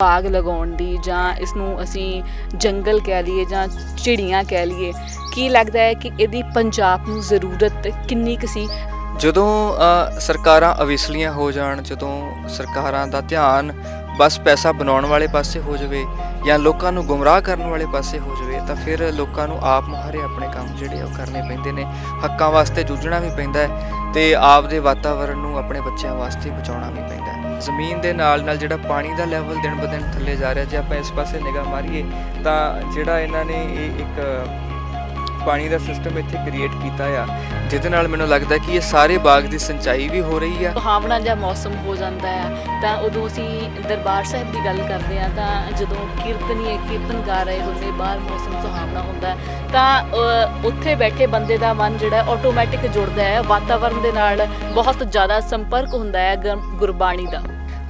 ਬਾਗ ਲਗਾਉਣ ਦੀ ਜਾਂ ਇਸ ਨੂੰ ਅਸੀਂ ਜੰਗਲ ਕਹਿ ਲਈਏ ਜਾਂ ਚਿੜੀਆਂ ਕਹਿ ਲਈਏ, ਕੀ ਲੱਗਦਾ ਹੈ ਕਿ ਇਹਦੀ ਪੰਜਾਬ ਨੂੰ ਜ਼ਰੂਰਤ ਕਿੰਨੀ ਕੁ ਸੀ? ਜਦੋਂ ਸਰਕਾਰਾਂ ਅਵੇਸਲੀਆਂ ਹੋ ਜਾਣ, ਜਦੋਂ ਸਰਕਾਰਾਂ ਦਾ ਧਿਆਨ ਬਸ ਪੈਸਾ ਬਣਾਉਣ ਵਾਲੇ ਪਾਸੇ ਹੋ ਜਾਵੇ ਜਾਂ ਲੋਕਾਂ ਨੂੰ ਗੁੰਮਰਾਹ ਕਰਨ ਵਾਲੇ ਪਾਸੇ ਹੋ ਜਾਵੇ, ਤਾਂ ਫਿਰ ਲੋਕਾਂ ਨੂੰ ਆਪ ਮੁਹਾਰੇ ਆਪਣੇ ਕੰਮ ਜਿਹੜੇ ਉਹ ਕਰਨੇ ਪੈਂਦੇ ਨੇ। ਹੱਕਾਂ ਵਾਸਤੇ ਜੂਝਣਾ ਵੀ ਪੈਂਦਾ ਹੈ ਅਤੇ ਆਪ ਦੇ ਵਾਤਾਵਰਨ ਨੂੰ ਆਪਣੇ ਬੱਚਿਆਂ ਵਾਸਤੇ ਬਚਾਉਣਾ ਵੀ ਪੈਂਦਾ ਹੈ। ਜ਼ਮੀਨ ਦੇ ਨਾਲ ਨਾਲ ਜਿਹੜਾ ਪਾਣੀ ਦਾ ਲੈਵਲ ਦਿਨ ਬ ਦਿਨ ਥੱਲੇ ਜਾ ਰਿਹਾ, ਜੇ ਆਪਾਂ ਇਸ ਪਾਸੇ ਨਿਗਾਹ ਮਾਰੀਏ ਤਾਂ ਜਿਹੜਾ ਇਹਨਾਂ ਨੇ ਇਹ ਇੱਕ ਪਾਣੀ ਦਾ ਸਿਸਟਮ ਇੱਥੇ ਕ੍ਰੀਏਟ ਕੀਤਾ ਆ, ਜਿਹਦੇ ਨਾਲ ਮੈਨੂੰ ਲੱਗਦਾ ਕਿ ਇਹ ਸਾਰੇ ਬਾਗ ਦੀ ਸਿੰਚਾਈ ਵੀ ਹੋ ਰਹੀ ਆ। ਸੁਹਾਵਣਾ ਜਿਹਾ ਮੌਸਮ ਹੋ ਜਾਂਦਾ ਹੈ ਤਾਂ ਉਦੋਂ ਅਸੀਂ ਦਰਬਾਰ ਸਾਹਿਬ ਦੀ ਗੱਲ ਕਰਦੇ ਹਾਂ ਤਾਂ ਜਦੋਂ ਕੀਰਤਨ ਗਾ ਰਹੇ ਹੁੰਦੇ, ਬਾਹਰ ਮੌਸਮ ਸੁਹਾਵਣਾ ਹੁੰਦਾ ਤਾਂ ਉੱਥੇ ਬੈਠੇ ਬੰਦੇ ਦਾ ਮਨ ਜਿਹੜਾ ਆਟੋਮੈਟਿਕ ਜੁੜਦਾ ਹੈ ਵਾਤਾਵਰਨ ਦੇ ਨਾਲ, ਬਹੁਤ ਜ਼ਿਆਦਾ ਸੰਪਰਕ ਹੁੰਦਾ ਹੈ ਗੁਰਬਾਣੀ ਦਾ।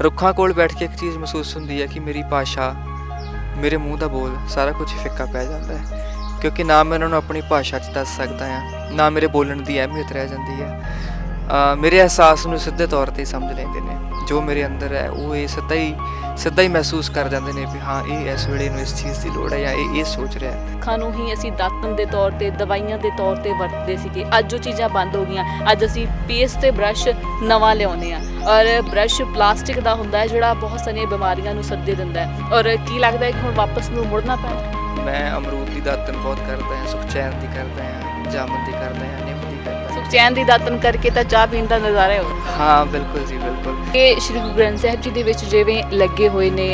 ਰੁੱਖਾਂ ਕੋਲ ਬੈਠ ਕੇ ਇੱਕ ਚੀਜ਼ ਮਹਿਸੂਸ ਹੁੰਦੀ ਹੈ ਕਿ ਮੇਰੀ ਭਾਸ਼ਾ, ਮੇਰੇ ਮੂੰਹ ਦਾ ਬੋਲ ਸਾਰਾ ਕੁਝ ਫਿੱਕਾ ਪੈ ਜਾਂਦਾ ਹੈ, ਕਿਉਂਕਿ ਨਾ ਮੈਂ ਉਹਨਾਂ ਨੂੰ ਆਪਣੀ ਭਾਸ਼ਾ 'ਚ ਦੱਸ ਸਕਦਾ ਹਾਂ, ਨਾ ਮੇਰੇ ਬੋਲਣ ਦੀ ਅਹਿਮੀਅਤ ਰਹਿ ਜਾਂਦੀ ਹੈ। ਮੇਰੇ ਅਹਿਸਾਸ ਨੂੰ ਸਿੱਧੇ ਤੌਰ 'ਤੇ ਸਮਝ ਲੈਂਦੇ ਨੇ, ਜੋ ਮੇਰੇ ਅੰਦਰ ਹੈ ਉਹ ਇਹ ਸਿੱਧਾ ਹੀ ਮਹਿਸੂਸ ਕਰ ਜਾਂਦੇ ਨੇ ਵੀ ਹਾਂ ਇਹ ਇਸ ਵੇਲੇ ਨੂੰ ਇਸ ਚੀਜ਼ ਦੀ ਲੋੜ ਹੈ ਜਾਂ ਇਹ ਸੋਚ ਰਿਹਾ ਹੈ। ਅੱਖਾਂ ਨੂੰ ਹੀ ਅਸੀਂ ਦਾਤਨ ਦੇ ਤੌਰ 'ਤੇ, ਦਵਾਈਆਂ ਦੇ ਤੌਰ 'ਤੇ ਵਰਤਦੇ ਸੀਗੇ, ਅੱਜ ਉਹ ਚੀਜ਼ਾਂ ਬੰਦ ਹੋ ਗਈਆਂ। ਅੱਜ ਅਸੀਂ ਪੇਸਟ ਤੇ ਬਰੱਸ਼ ਨਵਾਂ ਲਿਆਉਂਦੇ ਹਾਂ ਔਰ ਬਰੱਸ਼ ਪਲਾਸਟਿਕ ਦਾ ਹੁੰਦਾ ਹੈ ਜਿਹੜਾ ਬਹੁਤ ਸਾਰੀਆਂ ਬਿਮਾਰੀਆਂ ਨੂੰ ਸੱਦੇ ਦਿੰਦਾ ਹੈ। ਔਰ ਕੀ ਲੱਗਦਾ ਹੈ ਕਿ ਹੁਣ ਵਾਪਸ ਨੂੰ ਮੁੜਨਾ ਪੈਣਾ? ਮੈਂ ਅਮਰੂਦ ਦੀ ਦਾਤਨ ਬਹੁਤ ਕਰਦਾ ਹਾਂ, ਸੁਖਚੈਨ ਦੀ ਕਰਦਾ ਹਾਂ, ਜਾਮਨ ਦੀ ਕਰਦਾ ਹਾਂ, ਨਿੰਮ ਦੀ ਕਰਦਾ ਹਾਂ। ਸੁਖਚੈਨ ਦੀ ਦਾਤਨ ਕਰਕੇ ਤਾਂ ਚਾਹ ਪੀਣ ਦਾ ਨਜ਼ਾਰਾ ਹੋ। ਹਾਂ ਬਿਲਕੁਲ ਜੀ, ਬਿਲਕੁਲ। ਇਹ ਸ਼੍ਰੀ ਗੁਰੂ ਗ੍ਰੰਥ ਸਾਹਿਬ ਜੀ ਦੇ ਵਿੱਚ ਜਿਵੇਂ ਲੱਗੇ ਹੋਏ ਨੇ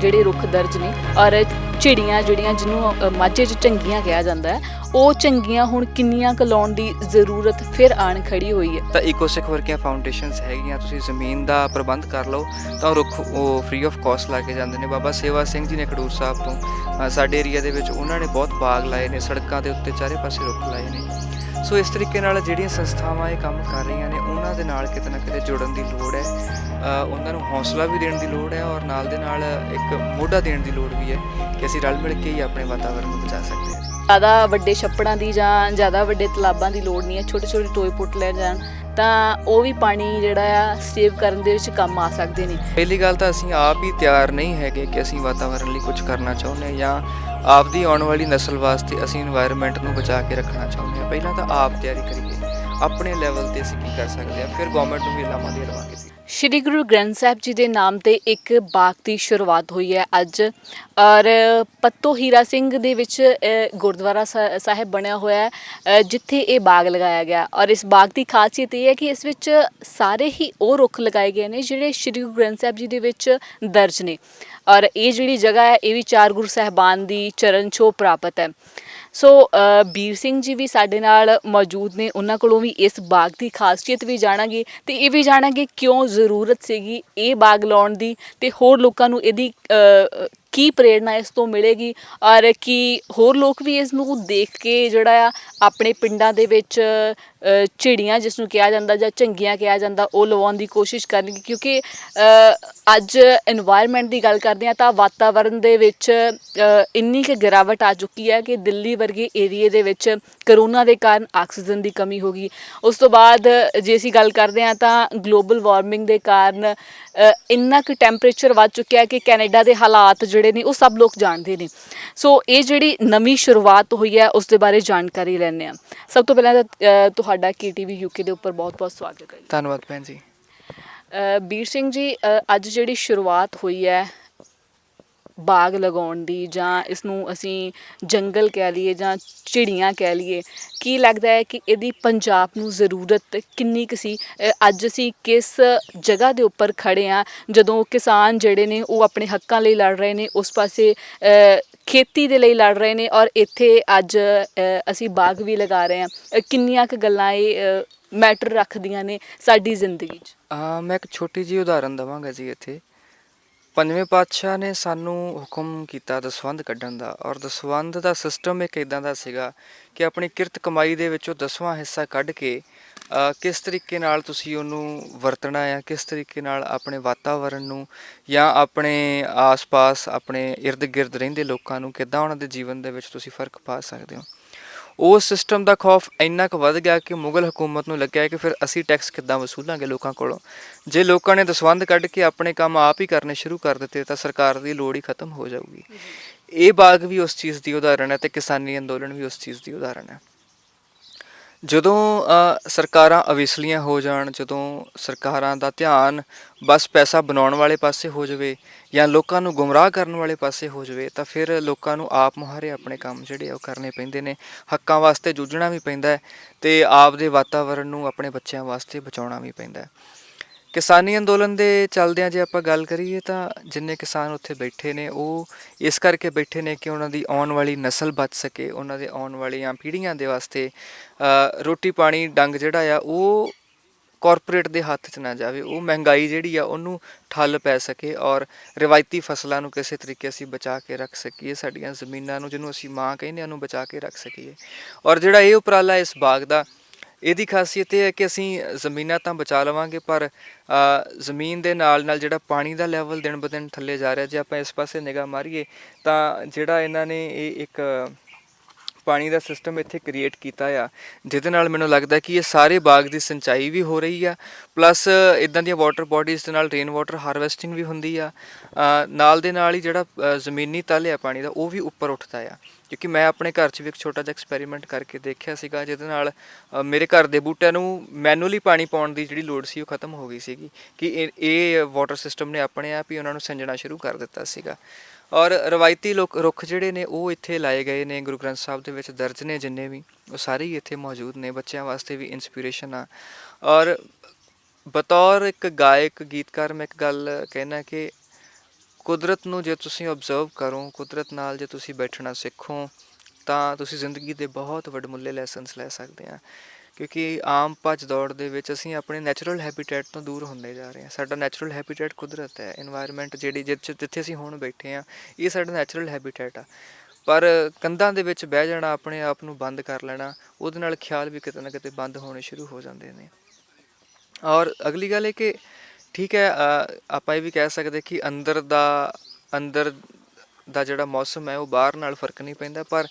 ਜਿਹੜੇ ਰੁੱਖ ਦਰਜ ਨੇ, ਔਰ ਚਿੜੀਆਂ ਜਿਹੜੀਆਂ ਜਿਹਨੂੰ ਮਾਝੇ 'ਚ ਝੰਗੀਆਂ ਕਿਹਾ ਜਾਂਦਾ ਹੈ, ਉਹ ਝੰਗੀਆਂ ਹੁਣ ਕਿੰਨੀਆਂ ਕੁ ਲਾਉਣ ਦੀ ਜ਼ਰੂਰਤ ਫਿਰ ਆਣ ਖੜੀ ਹੋਈ ਹੈ? ਤਾਂ ਇਕੋਸਿੱਖ ਵਰਗੀਆਂ ਫਾਊਂਡੇਸ਼ਨਸ ਹੈਗੀਆਂ, ਤੁਸੀਂ ਜ਼ਮੀਨ ਦਾ ਪ੍ਰਬੰਧ ਕਰ ਲਓ ਤਾਂ ਰੁੱਖ ਉਹ ਫ੍ਰੀ ਆਫ ਕਾਸਟ ਲਾ ਕੇ ਜਾਂਦੇ ਨੇ। ਬਾਬਾ ਸੇਵਾ ਸਿੰਘ ਜੀ ਨੇ ਖਡੂਰ ਸਾਹਿਬ ਤੋਂ ਸਾਡੇ ਏਰੀਆ ਦੇ ਵਿੱਚ ਉਹਨਾਂ ਨੇ ਬਹੁਤ ਬਾਗ ਲਾਏ ਨੇ, ਸੜਕਾਂ ਦੇ ਉੱਤੇ ਚਾਰੇ ਪਾਸੇ ਰੁੱਖ ਲਾਏ ਨੇ। ਸੋ ਇਸ ਤਰੀਕੇ ਨਾਲ ਜਿਹੜੀਆਂ ਸੰਸਥਾਵਾਂ ਇਹ ਕੰਮ ਕਰ ਰਹੀਆਂ ਨੇ, ਉਹਨਾਂ ਦੇ ਨਾਲ ਕਿਤੇ ਨਾ ਕਿਤੇ ਜੁੜਨ ਦੀ ਲੋੜ ਹੈ। ਉਹਨਾਂ ਨੂੰ ਹੌਸਲਾ ਵੀ ਦੇਣ ਦੀ ਲੋੜ ਹੈ ਔਰ ਨਾਲ ਦੇ ਨਾਲ ਇੱਕ ਮੋਢਾ ਦੇਣ ਦੀ ਲੋੜ ਵੀ ਹੈ ਕਿ ਅਸੀਂ ਰਲ ਮਿਲ ਕੇ ਹੀ ਆਪਣੇ ਵਾਤਾਵਰਨ ਨੂੰ ਬਚਾ ਸਕਦੇ ਹਾਂ। ਜ਼ਿਆਦਾ ਵੱਡੇ ਛੱਪੜਾਂ ਦੀ ਜਾਂ ਜ਼ਿਆਦਾ ਵੱਡੇ ਤਲਾਬਾਂ ਦੀ ਲੋੜ ਨਹੀਂ ਹੈ, ਛੋਟੇ ਛੋਟੇ ਟੋਏ ਪੁੱਟ ਲੈ ਜਾਣ ਤਾਂ ਉਹ ਵੀ ਪਾਣੀ ਜਿਹੜਾ ਆ ਸੇਵ ਕਰਨ ਦੇ ਵਿੱਚ ਕੰਮ ਆ ਸਕਦੇ ਨੇ। ਪਹਿਲੀ ਗੱਲ ਤਾਂ ਅਸੀਂ ਆਪ ਹੀ ਤਿਆਰ ਨਹੀਂ ਹੈਗੇ ਕਿ ਅਸੀਂ ਵਾਤਾਵਰਨ ਲਈ ਕੁਝ ਕਰਨਾ ਚਾਹੁੰਦੇ ਹਾਂ ਜਾਂ ਆਪਦੀ ਆਉਣ ਵਾਲੀ ਨਸਲ ਵਾਸਤੇ ਅਸੀਂ ਇਨਵਾਇਰਨਮੈਂਟ ਨੂੰ ਬਚਾ ਕੇ ਰੱਖਣਾ ਚਾਹੁੰਦੇ ਹਾਂ। ਪਹਿਲਾਂ ਤਾਂ ਆਪ ਤਿਆਰੀ ਕਰੀਏ, ਆਪਣੇ ਲੈਵਲ 'ਤੇ ਅਸੀਂ ਕੀ ਕਰ ਸਕਦੇ ਹਾਂ, ਫਿਰ ਗੌਰਮੈਂਟ ਨੂੰ ਵੀ ਲਾਵਾਂ ਦੇ ਲਵਾਂਗੇ। ਸ਼੍ਰੀ ਗੁਰੂ ਗ੍ਰੰਥ ਸਾਹਿਬ ਜੀ ਦੇ ਨਾਮ ਤੇ ਇੱਕ ਬਾਗ ਦੀ ਸ਼ੁਰੂਆਤ ਹੋਈ ਹੈ ਅੱਜ, ਔਰ ਪੱਤੋ ਹੀਰਾ ਸਿੰਘ ਦੇ ਵਿੱਚ ਗੁਰਦੁਆਰਾ ਸਾਹਿਬ ਬਣਿਆ ਹੋਇਆ ਹੈ ਜਿੱਥੇ ਇਹ ਬਾਗ ਲਗਾਇਆ ਗਿਆ। ਔਰ ਇਸ ਬਾਗ ਦੀ ਖਾਸੀਅਤ ਇਹ ਹੈ ਕਿ ਇਸ ਵਿੱਚ ਸਾਰੇ ਹੀ ਉਹ ਰੁੱਖ ਲਗਾਏ ਗਏ ਨੇ ਜਿਹੜੇ ਸ਼੍ਰੀ ਗੁਰੂ ਗ੍ਰੰਥ ਸਾਹਿਬ ਜੀ ਦੇ ਵਿੱਚ ਦਰਜ ਨੇ। ਔਰ ਇਹ ਜਿਹੜੀ ਜਗ੍ਹਾ ਹੈ ਇਹ ਵੀ 4 ਗੁਰੂ ਸਾਹਿਬਾਨ ਦੀ ਚਰਨ ਛੋਹ ਪ੍ਰਾਪਤ ਹੈ। ਸੋ ਬੀਰ ਸਿੰਘ ਜੀ ਵੀ ਸਾਡੇ ਨਾਲ ਮੌਜੂਦ ਨੇ, ਉਹਨਾਂ ਕੋਲੋਂ ਵੀ ਇਸ ਬਾਗ ਦੀ ਖਾਸੀਅਤ ਵੀ ਜਾਣਾਂਗੇ ਅਤੇ ਇਹ ਵੀ ਜਾਣਾਂਗੇ ਕਿਉਂ ਜ਼ਰੂਰਤ ਸੀਗੀ ਇਹ ਬਾਗ ਲਾਉਣ ਦੀ ਅਤੇ ਹੋਰ ਲੋਕਾਂ ਨੂੰ ਇਹਦੀ ਕੀ ਪ੍ਰੇਰਨਾ ਇਸ ਤੋਂ ਮਿਲੇਗੀ ਔਰ ਕੀ ਹੋਰ ਲੋਕ ਵੀ ਇਸ ਨੂੰ ਦੇਖ ਕੇ ਜਿਹੜਾ ਆ ਆਪਣੇ ਪਿੰਡਾਂ ਦੇ ਵਿੱਚ ਚਿੜੀਆਂ ਜਿਸ ਨੂੰ ਕਿਹਾ ਜਾਂਦਾ ਜਾਂ ਝੰਗੀਆਂ ਕਿਹਾ ਜਾਂਦਾ ਉਹ ਲਵਾਉਣ ਦੀ ਕੋਸ਼ਿਸ਼ ਕਰਨਗੇ। ਕਿਉਂਕਿ ਅੱਜ ਇਨਵਾਇਰਨਮੈਂਟ ਦੀ ਗੱਲ ਕਰਦੇ ਹਾਂ ਤਾਂ ਵਾਤਾਵਰਨ ਦੇ ਵਿੱਚ ਇੰਨੀ ਕੁ ਗਿਰਾਵਟ ਆ ਚੁੱਕੀ ਹੈ ਕਿ ਦਿੱਲੀ ਵਰਗੇ ਏਰੀਏ ਦੇ ਵਿੱਚ ਕਰੋਨਾ ਦੇ ਕਾਰਨ ਆਕਸੀਜਨ ਦੀ ਕਮੀ ਹੋ ਗਈ। ਉਸ ਤੋਂ ਬਾਅਦ ਜੇ ਅਸੀਂ ਗੱਲ ਕਰਦੇ ਹਾਂ ਤਾਂ ਗਲੋਬਲ ਵਾਰਮਿੰਗ ਦੇ ਕਾਰਨ ਇੰਨਾ ਕੁ ਟੈਂਪਰੇਚਰ ਵੱਧ ਚੁੱਕਿਆ ਕਿ ਕੈਨੇਡਾ ਦੇ ਹਾਲਾਤ ਜਿਹੜੇ ਨੇ ਉਹ ਸਭ ਲੋਕ ਜਾਣਦੇ ਨੇ। ਸੋ ਇਹ ਜਿਹੜੀ ਨਵੀਂ ਸ਼ੁਰੂਆਤ ਹੋਈ ਹੈ ਉਸ ਦੇ ਬਾਰੇ ਜਾਣਕਾਰੀ ਲੈਂਦੇ ਹਾਂ। ਸਭ ਤੋਂ ਪਹਿਲਾਂ ਤਾਂ ਤੁਹਾਡਾ KTV UK ਦੇ ਉੱਪਰ ਬਹੁਤ-ਬਹੁਤ ਸਵਾਗਤ ਹੈ। ਧੰਨਵਾਦ ਭੈਣ ਜੀ। ਬੀਰ ਸਿੰਘ ਜੀ, ਅੱਜ ਜਿਹੜੀ ਸ਼ੁਰੂਆਤ ਹੋਈ ਹੈ ਬਾਗ ਲਗਾਉਣ ਦੀ, ਜਾਂ ਇਸ ਨੂੰ ਅਸੀਂ ਜੰਗਲ ਕਹਿ ਲਈਏ ਜਾਂ ਚਿੜੀਆਂ ਕਹਿ ਲਈਏ, ਕੀ ਲੱਗਦਾ ਹੈ ਕਿ ਇਹਦੀ ਪੰਜਾਬ ਨੂੰ ਜ਼ਰੂਰਤ ਕਿੰਨੀ ਕੁ ਸੀ? ਅੱਜ ਅਸੀਂ ਕਿਸ ਜਗ੍ਹਾ ਦੇ ਉੱਪਰ ਖੜ੍ਹੇ ਹਾਂ ਜਦੋਂ ਕਿਸਾਨ ਜਿਹੜੇ ਨੇ ਉਹ ਆਪਣੇ ਹੱਕਾਂ ਲਈ ਲੜ ਰਹੇ ਨੇ, ਉਸ ਪਾਸੇ ਖੇਤੀ ਦੇ ਲਈ ਲੜ ਰਹੇ ਨੇ, ਔਰ ਇੱਥੇ ਅੱਜ ਅਸੀਂ ਬਾਗ ਵੀ ਲਗਾ ਰਹੇ ਹਾਂ। ਕਿੰਨੀਆਂ ਕੁ ਗੱਲਾਂ ਇਹ ਮੈਟਰ ਰੱਖਦੀਆਂ ਨੇ ਸਾਡੀ ਜ਼ਿੰਦਗੀ 'ਚ? ਮੈਂ ਇੱਕ ਛੋਟੀ ਜਿਹੀ ਉਦਾਹਰਨ ਦੇਵਾਂਗਾ ਜੀ। ਇੱਥੇ ਪੰਜਵੇਂ ਪਾਤਸ਼ਾਹ ਨੇ ਸਾਨੂੰ ਹੁਕਮ ਕੀਤਾ ਦਸਵੰਧ ਕੱਢਣ ਦਾ, ਔਰ ਦਸਵੰਧ ਦਾ ਸਿਸਟਮ ਇੱਕ ਇੱਦਾਂ ਦਾ ਸੀਗਾ ਕਿ ਆਪਣੀ ਕਿਰਤ ਕਮਾਈ ਦੇ ਵਿੱਚੋਂ 10ਵਾਂ ਹਿੱਸਾ ਕੱਢ ਕੇ ਕਿਸ ਤਰੀਕੇ ਨਾਲ ਤੁਸੀਂ ਉਹਨੂੰ ਵਰਤਣਾ ਆ, ਕਿਸ ਤਰੀਕੇ ਨਾਲ ਆਪਣੇ ਵਾਤਾਵਰਨ ਨੂੰ ਜਾਂ ਆਪਣੇ ਆਸ-ਪਾਸ ਆਪਣੇ ਇਰਦ ਗਿਰਦ ਰਹਿੰਦੇ ਲੋਕਾਂ ਨੂੰ ਕਿੱਦਾਂ ਉਹਨਾਂ ਦੇ ਜੀਵਨ ਦੇ ਵਿੱਚ ਤੁਸੀਂ ਫ਼ਰਕ ਪਾ ਸਕਦੇ ਹੋ, ਉਸ ਸਿਸਟਮ ਦਾ ਖੌਫ ਇੰਨਾ ਕੁ ਵੱਧ ਗਿਆ ਕਿ ਮੁਗਲ ਹਕੂਮਤ ਨੂੰ ਲੱਗਿਆ ਕਿ ਫਿਰ ਅਸੀਂ ਟੈਕਸ ਕਿੱਦਾਂ ਵਸੂਲਾਂਗੇ ਲੋਕਾਂ ਕੋਲੋਂ। ਜੇ ਲੋਕਾਂ ਨੇ ਦਸਵੰਧ ਕੱਢ ਕੇ ਆਪਣੇ ਕੰਮ ਆਪ ਹੀ ਕਰਨੇ ਸ਼ੁਰੂ ਕਰ ਦਿੱਤੇ ਤਾਂ ਸਰਕਾਰ ਦੀ ਲੋੜ ਹੀ ਖਤਮ ਹੋ ਜਾਊਗੀ। ਇਹ ਬਾਗ ਵੀ ਉਸ ਚੀਜ਼ ਦੀ ਉਦਾਹਰਣ ਹੈ ਤੇ ਕਿਸਾਨੀ ਅੰਦੋਲਨ ਵੀ ਉਸ ਚੀਜ਼ ਦੀ ਉਦਾਹਰਣ ਹੈ। ਜਦੋਂ ਸਰਕਾਰਾਂ ਅਵੇਸਲੀਆਂ ਹੋ ਜਾਣ, ਜਦੋਂ ਸਰਕਾਰਾਂ ਦਾ ਧਿਆਨ ਬਸ ਪੈਸਾ ਬਣਾਉਣ ਵਾਲੇ ਪਾਸੇ ਹੋ ਜਾਵੇ ਜਾਂ ਲੋਕਾਂ ਨੂੰ ਗੁੰਮਰਾਹ ਕਰਨ ਵਾਲੇ ਪਾਸੇ ਹੋ ਜਾਵੇ ਤਾਂ ਫਿਰ ਲੋਕਾਂ ਨੂੰ ਆਪ ਮੁਹਾਰੇ ਆਪਣੇ ਕੰਮ ਜਿਹੜੇ ਆ ਉਹ ਕਰਨੇ ਪੈਂਦੇ ਨੇ। ਹੱਕਾਂ ਵਾਸਤੇ ਜੂਝਣਾ ਵੀ ਪੈਂਦਾ ਹੈ ਤੇ ਆਪ ਦੇ ਵਾਤਾਵਰਣ ਨੂੰ ਆਪਣੇ ਬੱਚਿਆਂ ਵਾਸਤੇ ਬਚਾਉਣਾ ਵੀ ਪੈਂਦਾ ਹੈ। ਕਿਸਾਨੀ ਅੰਦੋਲਨ ਦੇ ਚੱਲਦਿਆਂ ਜੇ ਆਪਾਂ ਗੱਲ ਕਰੀਏ ਤਾਂ ਜਿੰਨੇ ਕਿਸਾਨ ਉੱਥੇ ਬੈਠੇ ਨੇ ਉਹ ਇਸ ਕਰਕੇ ਬੈਠੇ ਨੇ ਕਿ ਉਹਨਾਂ ਦੀ ਆਉਣ ਵਾਲੀ ਨਸਲ ਬਚ ਸਕੇ, ਉਹਨਾਂ ਦੇ ਆਉਣ ਵਾਲੀਆਂ ਪੀੜ੍ਹੀਆਂ ਦੇ ਵਾਸਤੇ ਰੋਟੀ ਪਾਣੀ ਡੰਗ ਜਿਹੜਾ ਆ ਉਹ ਕਾਰਪੋਰੇਟ ਦੇ ਹੱਥ 'ਚ ਨਾ ਜਾਵੇ, ਉਹ ਮਹਿੰਗਾਈ ਜਿਹੜੀ ਆ ਉਹਨੂੰ ਠੱਲ ਪੈ ਸਕੇ ਔਰ ਰਿਵਾਇਤੀ ਫਸਲਾਂ ਨੂੰ ਕਿਸੇ ਤਰੀਕੇ ਅਸੀਂ ਬਚਾ ਕੇ ਰੱਖ ਸਕੀਏ, ਸਾਡੀਆਂ ਜ਼ਮੀਨਾਂ ਨੂੰ ਜਿਹਨੂੰ ਅਸੀਂ ਮਾਂ ਕਹਿੰਦੇ ਉਹਨੂੰ ਬਚਾ ਕੇ ਰੱਖ ਸਕੀਏ। ਔਰ ਜਿਹੜਾ ਇਹ ਉਪਰਾਲਾ ਇਸ ਬਾਗ ਦਾ, ਇਹਦੀ ਖਾਸੀਅਤ ਇਹ ਹੈ ਕਿ ਅਸੀਂ ਜ਼ਮੀਨਾਂ ਤਾਂ ਬਚਾ ਲਵਾਂਗੇ ਪਰ ਜ਼ਮੀਨ ਦੇ ਨਾਲ ਨਾਲ ਜਿਹੜਾ ਪਾਣੀ ਦਾ ਲੈਵਲ ਦਿਨ ਬ ਦਿਨ ਥੱਲੇ ਜਾ ਰਿਹਾ। ਜੇ ਆਪਾਂ ਇਸ ਪਾਸੇ ਨਿਗਾਹ ਮਾਰੀਏ ਤਾਂ ਜਿਹੜਾ ਇਹਨਾਂ ਨੇ ਇਹ ਇੱਕ ਪਾਣੀ ਦਾ ਸਿਸਟਮ ਇੱਥੇ ਕ੍ਰੀਏਟ ਕੀਤਾ ਆ, ਜਿਹਦੇ ਨਾਲ ਮੈਨੂੰ ਲੱਗਦਾ ਕਿ ਇਹ ਸਾਰੇ ਬਾਗ ਦੀ ਸਿੰਚਾਈ ਵੀ ਹੋ ਰਹੀ ਆ, ਪਲੱਸ ਇੱਦਾਂ ਦੀਆਂ ਵਾਟਰ ਬੋਡੀਜ਼ ਦੇ ਨਾਲ ਰੇਨ ਵਾਟਰ ਹਾਰਵੈਸਟਿੰਗ ਵੀ ਹੁੰਦੀ ਆ। ਨਾਲ ਦੇ ਨਾਲ ਹੀ ਜਿਹੜਾ ਜ਼ਮੀਨੀ ਤਲ ਆ ਪਾਣੀ ਦਾ ਉਹ ਵੀ ਉੱਪਰ ਉੱਠਦਾ ਆ। ਕਿਉਂਕਿ ਮੈਂ ਆਪਣੇ ਘਰ 'ਚ ਵੀ ਇੱਕ ਛੋਟਾ ਜਿਹਾ ਐਕਸਪੈਰੀਮੈਂਟ ਕਰਕੇ ਦੇਖਿਆ ਸੀਗਾ, ਜਿਹਦੇ ਨਾਲ ਮੇਰੇ ਘਰ ਦੇ ਬੂਟਿਆਂ ਨੂੰ ਮੈਨੂਅਲੀ ਪਾਣੀ ਪਾਉਣ ਦੀ ਜਿਹੜੀ ਲੋੜ ਸੀ ਉਹ ਖਤਮ ਹੋ ਗਈ ਸੀਗੀ ਕਿ ਇਹ ਵਾਟਰ ਸਿਸਟਮ ਨੇ ਆਪਣੇ ਆਪ ਹੀ ਉਹਨਾਂ ਨੂੰ ਸਿੰਜਣਾ ਸ਼ੁਰੂ ਕਰ ਦਿੱਤਾ ਸੀਗਾ। ਔਰ ਰਵਾਇਤੀ ਰੁੱਖ ਜਿਹੜੇ ਨੇ ਉਹ ਇੱਥੇ ਲਾਏ ਗਏ ਨੇ, ਗੁਰੂ ਗ੍ਰੰਥ ਸਾਹਿਬ ਦੇ ਵਿੱਚ ਦਰਜ ਨੇ ਜਿੰਨੇ ਵੀ, ਉਹ ਸਾਰੇ ਹੀ ਇੱਥੇ ਮੌਜੂਦ ਨੇ। ਬੱਚਿਆਂ ਵਾਸਤੇ ਵੀ ਇੰਸਪੀਰੇਸ਼ਨ ਆ। ਔਰ ਬਤੌਰ ਇੱਕ ਗਾਇਕ ਗੀਤਕਾਰ ਮੈਂ ਇੱਕ ਗੱਲ ਕਹਿਣਾ ਕਿ ਕੁਦਰਤ ਨੂੰ ਜੇ ਤੁਸੀਂ ਓਬਜ਼ਰਵ ਕਰੋ, ਕੁਦਰਤ ਨਾਲ ਜੇ ਤੁਸੀਂ ਬੈਠਣਾ ਸਿੱਖੋ ਤਾਂ ਤੁਸੀਂ ਜ਼ਿੰਦਗੀ ਦੇ ਬਹੁਤ ਵੱਡਮੁੱਲੇ ਲੈਸਨਸ ਲੈ ਸਕਦੇ ਆ। ਕਿਉਂਕਿ ਆਮ ਭੱਜ ਦੌੜ ਦੇ ਵਿੱਚ ਅਸੀਂ ਆਪਣੇ ਨੈਚੁਰਲ ਹੈਬੀਟੇਟ ਤੋਂ ਦੂਰ ਹੁੰਦੇ ਜਾ ਰਹੇ ਹਾਂ। ਸਾਡਾ ਨੈਚੁਰਲ ਹੈਬੀਟੇਟ ਕੁਦਰਤ ਹੈ, ਇਨਵਾਇਰਨਮੈਂਟ ਜਿਹੜੀ ਜਿੱਥੇ ਅਸੀਂ ਹੁਣ ਬੈਠੇ ਹਾਂ ਇਹ ਸਾਡਾ ਨੈਚੁਰਲ ਹੈਬੀਟੇਟ ਆ। ਪਰ ਕੰਧਾਂ ਦੇ ਵਿੱਚ ਬਹਿ ਜਾਣਾ, ਆਪਣੇ ਆਪ ਨੂੰ ਬੰਦ ਕਰ ਲੈਣਾ, ਉਹਦੇ ਨਾਲ ਖਿਆਲ ਵੀ ਕਿਤੇ ਨਾ ਕਿਤੇ ਬੰਦ ਹੋਣੇ ਸ਼ੁਰੂ ਹੋ ਜਾਂਦੇ ਨੇ। ਔਰ ਅਗਲੀ ਗੱਲ ਇਹ ਕਿ ਠੀਕ ਹੈ, ਆਪਾਂ ਇਹ ਵੀ ਕਹਿ ਸਕਦੇ ਕਿ ਅੰਦਰ ਦਾ ਜਿਹੜਾ ਮੌਸਮ ਹੈ ਉਹ ਬਾਹਰ ਨਾਲ ਫਰਕ ਨਹੀਂ ਪੈਂਦਾ, ਪਰ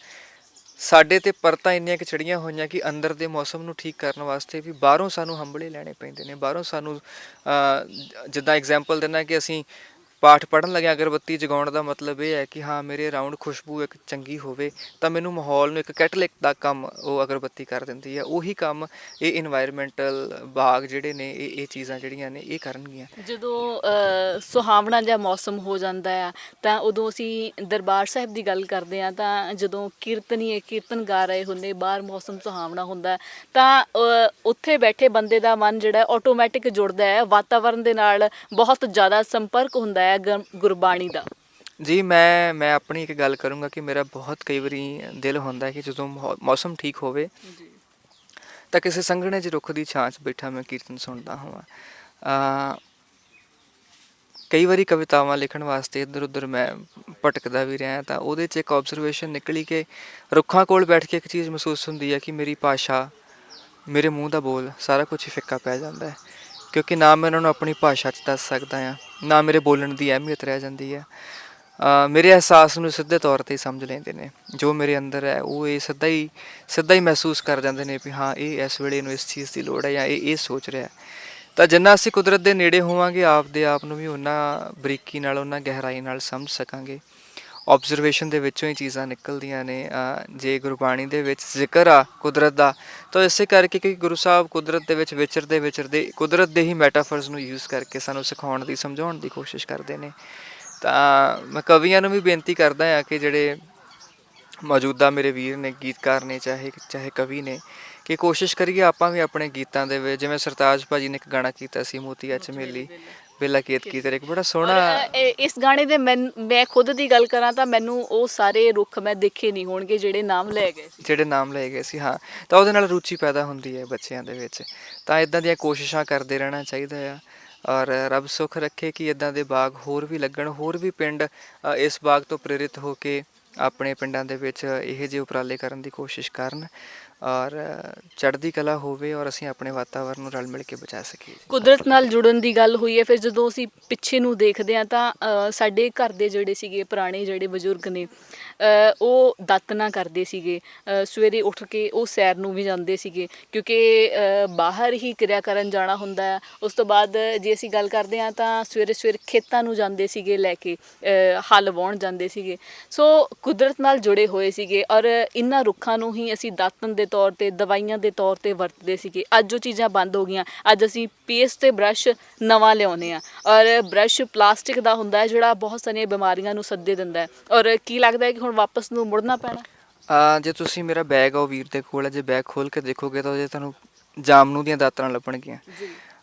ਸਾਡੇ ਤੇ ਪਰਤਾਂ ਇੰਨੀਆਂ ਕਿ ਚੜੀਆਂ ਹੋਈਆਂ ਕਿ ਅੰਦਰ ਦੇ ਮੌਸਮ ਨੂੰ ਠੀਕ ਕਰਨ ਵਾਸਤੇ ਵੀ ਬਾਹਰੋਂ ਸਾਨੂੰ ਹੰਭਲੇ ਲੈਣੇ ਪੈਂਦੇ ਨੇ। ਬਾਹਰੋਂ ਸਾਨੂੰ ਜਿੱਦਾਂ ਐਗਜ਼ਾਮਪਲ ਦਿੰਦਾ ਕਿ ਅਸੀਂ ਪਾਠ ਪੜ੍ਹਨ ਲੱਗਿਆ ਅਗਰਬੱਤੀ ਜਗਾਉਣ ਦਾ ਮਤਲਬ ਇਹ ਹੈ ਕਿ ਹਾਂ ਮੇਰੇ ਅਰਾਊਂਡ ਖੁਸ਼ਬੂ ਇੱਕ ਚੰਗੀ ਹੋਵੇ ਤਾਂ ਮੈਨੂੰ ਮਾਹੌਲ ਨੂੰ ਇੱਕ ਕੈਟਲਿਕ ਦਾ ਕੰਮ ਉਹ ਅਗਰਬੱਤੀ ਕਰ ਦਿੰਦੀ ਹੈ। ਉਹੀ ਕੰਮ ਇਹ ਇਨਵਾਇਰਮੈਂਟਲ ਬਾਗ ਜਿਹੜੇ ਨੇ ਇਹ ਚੀਜ਼ਾਂ ਜਿਹੜੀਆਂ ਨੇ ਇਹ ਕਰਨਗੀਆਂ। ਜਦੋਂ ਸੁਹਾਵਣਾ ਜਿਹਾ ਮੌਸਮ ਹੋ ਜਾਂਦਾ ਆ ਤਾਂ ਉਦੋਂ ਅਸੀਂ ਦਰਬਾਰ ਸਾਹਿਬ ਦੀ ਗੱਲ ਕਰਦੇ ਹਾਂ ਤਾਂ ਜਦੋਂ ਕੀਰਤਨ ਗਾ ਰਹੇ ਹੁੰਦੇ, ਬਾਹਰ ਮੌਸਮ ਸੁਹਾਵਣਾ ਹੁੰਦਾ ਤਾਂ ਉੱਥੇ ਬੈਠੇ ਬੰਦੇ ਦਾ ਮਨ ਜਿਹੜਾ ਆਟੋਮੈਟਿਕ ਜੁੜਦਾ ਹੈ ਵਾਤਾਵਰਨ ਦੇ ਨਾਲ, ਬਹੁਤ ਜ਼ਿਆਦਾ ਸੰਪਰਕ ਹੁੰਦਾ ਹੈ ਗੁਰਬਾਣੀ ਦਾ। ਜੀ ਮੈਂ ਆਪਣੀ ਇੱਕ ਗੱਲ ਕਰੂੰਗਾ ਕਿ ਮੇਰਾ ਬਹੁਤ ਕਈ ਵਾਰੀ ਦਿਲ ਹੁੰਦਾ ਕਿ ਜਦੋਂ ਮੌਸਮ ਠੀਕ ਹੋਵੇ ਤਾਂ ਕਿਸੇ ਸੰਘਣੇ ਜਿਹੇ ਰੁੱਖ ਦੀ ਛਾਂ 'ਚ ਬੈਠਾ ਮੈਂ ਕੀਰਤਨ ਸੁਣਦਾ ਹਾਂ। ਕਈ ਵਾਰੀ ਕਵਿਤਾਵਾਂ ਲਿਖਣ ਵਾਸਤੇ ਇੱਧਰ ਉੱਧਰ ਮੈਂ ਭਟਕਦਾ ਵੀ ਰਿਹਾ ਤਾਂ ਉਹਦੇ 'ਚ ਇੱਕ ਆਬਜ਼ਰਵੇਸ਼ਨ ਨਿਕਲੀ ਕਿ ਰੁੱਖਾਂ ਕੋਲ ਬੈਠ ਕੇ ਇੱਕ ਚੀਜ਼ ਮਹਿਸੂਸ ਹੁੰਦੀ ਹੈ ਕਿ ਮੇਰੀ ਭਾਸ਼ਾ, ਮੇਰੇ ਮੂੰਹ ਦਾ ਬੋਲ ਸਾਰਾ ਕੁਝ ਹੀ ਫਿੱਕਾ ਪੈ ਜਾਂਦਾ ਹੈ। ਕਿਉਂਕਿ ਨਾ ਮੈਂ ਉਹਨਾਂ ਨੂੰ ਆਪਣੀ ਭਾਸ਼ਾ 'ਚ ਦੱਸ ਸਕਦਾ ਹਾਂ, ਨਾ ਮੇਰੇ ਬੋਲਣ ਦੀ ਅਹਿਮੀਅਤ ਰਹਿ ਜਾਂਦੀ ਹੈ। ਮੇਰੇ ਅਹਿਸਾਸ ਨੂੰ ਸਿੱਧੇ ਤੌਰ 'ਤੇ ਸਮਝ ਲੈਂਦੇ ਨੇ, ਜੋ ਮੇਰੇ ਅੰਦਰ ਹੈ ਉਹ ਇਹ ਸਿੱਧਾ ਹੀ ਮਹਿਸੂਸ ਕਰ ਜਾਂਦੇ ਨੇ ਵੀ ਹਾਂ ਇਹ ਇਸ ਵੇਲੇ ਨੂੰ ਇਸ ਚੀਜ਼ ਦੀ ਲੋੜ ਹੈ ਜਾਂ ਇਹ ਸੋਚ ਰਿਹਾ। ਤਾਂ ਜਿੰਨਾ ਅਸੀਂ ਕੁਦਰਤ ਦੇ ਨੇੜੇ ਹੋਵਾਂਗੇ ਆਪਦੇ ਆਪ ਨੂੰ ਵੀ ਓਨਾ ਬਰੀਕੀ ਨਾਲ, ਓਨਾ ਗਹਿਰਾਈ ਨਾਲ ਸਮਝ ਸਕਾਂਗੇ। ਆਬਜ਼ਰਵੇਸ਼ਨ ਦੇ ਵਿੱਚੋਂ ਹੀ ਚੀਜ਼ਾਂ ਨਿਕਲਦੀਆਂ ਨੇ। ਜੇ ਗੁਰਬਾਣੀ ਦੇ ਵਿੱਚ ਜ਼ਿਕਰ ਆ ਕੁਦਰਤ ਦਾ ਤਾਂ ਇਸੇ ਕਰਕੇ ਕਿ ਗੁਰੂ ਸਾਹਿਬ ਕੁਦਰਤ ਦੇ ਵਿੱਚ ਵਿਚਰਦੇ ਕੁਦਰਤ ਦੇ ਹੀ ਮੈਟਾਫਰਸ ਨੂੰ ਯੂਜ਼ ਕਰਕੇ ਸਾਨੂੰ ਸਿਖਾਉਣ ਦੀ, ਸਮਝਾਉਣ ਦੀ ਕੋਸ਼ਿਸ਼ ਕਰਦੇ ਨੇ। ਤਾਂ ਮੈਂ ਕਵੀਆਂ ਨੂੰ ਵੀ ਬੇਨਤੀ ਕਰਦਾ ਹਾਂ ਕਿ ਜਿਹੜੇ ਮੌਜੂਦਾ ਮੇਰੇ ਵੀਰ ਨੇ, ਗੀਤਕਾਰ ਨੇ, ਚਾਹੇ ਕਵੀ ਨੇ, ਕਿ ਕੋਸ਼ਿਸ਼ ਕਰੀਏ ਆਪਾਂ ਵੀ ਆਪਣੇ ਗੀਤਾਂ ਦੇ ਵਿੱਚ, ਜਿਵੇਂ ਸਰਤਾਜ ਭਾਜੀ ਨੇ ਇੱਕ ਗਾਣਾ ਕੀਤਾ ਸੀ ਮੋਤੀਆ ਚਮੇਲੀ ਬੇਲਾ ਕੇਤਕੀ ਤੇਰੇ, ਇੱਕ ਬੜਾ ਸੋਹਣਾ। ਇਸ ਗਾਣੇ ਦੇ ਮੈਂ ਖੁਦ ਦੀ ਗੱਲ ਕਰਾਂ ਤਾਂ ਮੈਨੂੰ ਉਹ ਸਾਰੇ ਰੁੱਖ ਮੈਂ ਦੇਖੇ ਨਹੀਂ ਹੋਣਗੇ ਜਿਹੜੇ ਨਾਮ ਲਏ ਗਏ ਸੀ। ਹਾਂ, ਤਾਂ ਉਹਦੇ ਨਾਲ ਰੁਚੀ ਪੈਦਾ ਹੁੰਦੀ ਹੈ ਬੱਚਿਆਂ ਦੇ ਵਿੱਚ। ਤਾਂ ਇਦਾਂ ਦੀਆਂ ਕੋਸ਼ਿਸ਼ਾਂ ਕਰਦੇ ਰਹਿਣਾ ਚਾਹੀਦਾ ਆ। ਔਰ ਰੱਬ ਸੁੱਖ ਰੱਖੇ ਕਿ ਇਦਾਂ ਦੇ ਬਾਗ ਹੋਰ ਵੀ ਲੱਗਣ, ਹੋਰ ਵੀ ਪਿੰਡ ਇਸ ਬਾਗ ਤੋਂ ਪ੍ਰੇਰਿਤ ਹੋ ਕੇ ਆਪਣੇ ਪਿੰਡਾਂ ਦੇ ਵਿੱਚ ਇਹੋ ਜਿਹੇ ਉਪਰਾਲੇ ਕਰਨ ਦੀ ਕੋਸ਼ਿਸ਼ ਕਰਨ। ਔਰ ਚੜ੍ਹਦੀ ਕਲਾ ਹੋਵੇ ਔਰ ਅਸੀਂ ਆਪਣੇ ਵਾਤਾਵਰਨ ਨੂੰ ਰਲ ਮਿਲ ਕੇ ਬਚਾ ਸਕੀਏ ਜੀ। ਕੁਦਰਤ ਨਾਲ ਜੁੜਨ ਦੀ ਗੱਲ ਹੋਈ ਹੈ, ਫਿਰ ਜਦੋਂ ਅਸੀਂ ਪਿੱਛੇ ਨੂੰ ਦੇਖਦੇ ਹਾਂ ਤਾਂ ਸਾਡੇ ਘਰ ਦੇ ਜਿਹੜੇ ਸੀਗੇ ਪੁਰਾਣੇ ਜਿਹੜੇ ਬਜ਼ੁਰਗ ਨੇ, ਉਹ ਦਾਤਣਾ ਕਰਦੇ ਸੀਗੇ। ਸਵੇਰੇ ਉੱਠ ਕੇ ਉਹ ਸੈਰ ਨੂੰ ਵੀ ਜਾਂਦੇ ਸੀਗੇ, ਕਿਉਂਕਿ ਬਾਹਰ ਹੀ ਕਿਰਿਆ ਕਰਨ ਜਾਣਾ ਹੁੰਦਾ ਹੈ। ਉਸ ਤੋਂ ਬਾਅਦ ਜੇ ਅਸੀਂ ਗੱਲ ਕਰਦੇ ਹਾਂ ਤਾਂ ਸਵੇਰੇ ਸਵੇਰੇ ਖੇਤਾਂ ਨੂੰ ਜਾਂਦੇ ਸੀਗੇ, ਲੈ ਕੇ ਹਲ ਵਾਹੁਣ ਜਾਂਦੇ ਸੀਗੇ। ਸੋ ਕੁਦਰਤ ਨਾਲ ਜੁੜੇ ਹੋਏ ਸੀਗੇ, ਔਰ ਇਹਨਾਂ ਰੁੱਖਾਂ ਨੂੰ ਹੀ ਅਸੀਂ ਦਾਤਣ ਦੇ ਤੌਰ 'ਤੇ, ਦਵਾਈਆਂ ਦੇ ਤੌਰ 'ਤੇ ਵਰਤਦੇ ਸੀਗੇ। ਅੱਜ ਉਹ ਚੀਜ਼ਾਂ ਬੰਦ ਹੋ ਗਈਆਂ। ਅੱਜ ਅਸੀਂ ਪੇਸਟ ਤੇ ਬ੍ਰਸ਼ ਨਵਾਂ ਲਿਆਉਂਦੇ ਹਾਂ, ਔਰ ਬ੍ਰਸ਼ ਪਲਾਸਟਿਕ ਦਾ ਹੁੰਦਾ ਹੈ ਜਿਹੜਾ ਬਹੁਤ ਸਾਰੀਆਂ ਬਿਮਾਰੀਆਂ ਨੂੰ ਸੱਦੇ ਦਿੰਦਾ ਹੈ। ਔਰ ਕੀ ਲੱਗਦਾ ਹੈ ਕਿ ਹੁਣ ਵਾਪਸ ਨੂੰ ਮੁੜਨਾ ਪੈਣਾ? ਜੇ ਤੁਸੀਂ ਮੇਰਾ ਬੈਗ ਆ ਉਹ ਵੀਰ ਦੇ ਕੋਲ ਹੈ, ਜੇ ਬੈਗ ਖੋਲ੍ਹ ਕੇ ਦੇਖੋਗੇ ਤਾਂ ਉਹਦੇ ਤੁਹਾਨੂੰ ਜਾਮਨੂ ਦੀਆਂ ਦਾਤਰਾਂ ਲੱਭਣਗੀਆਂ। ਜੀ।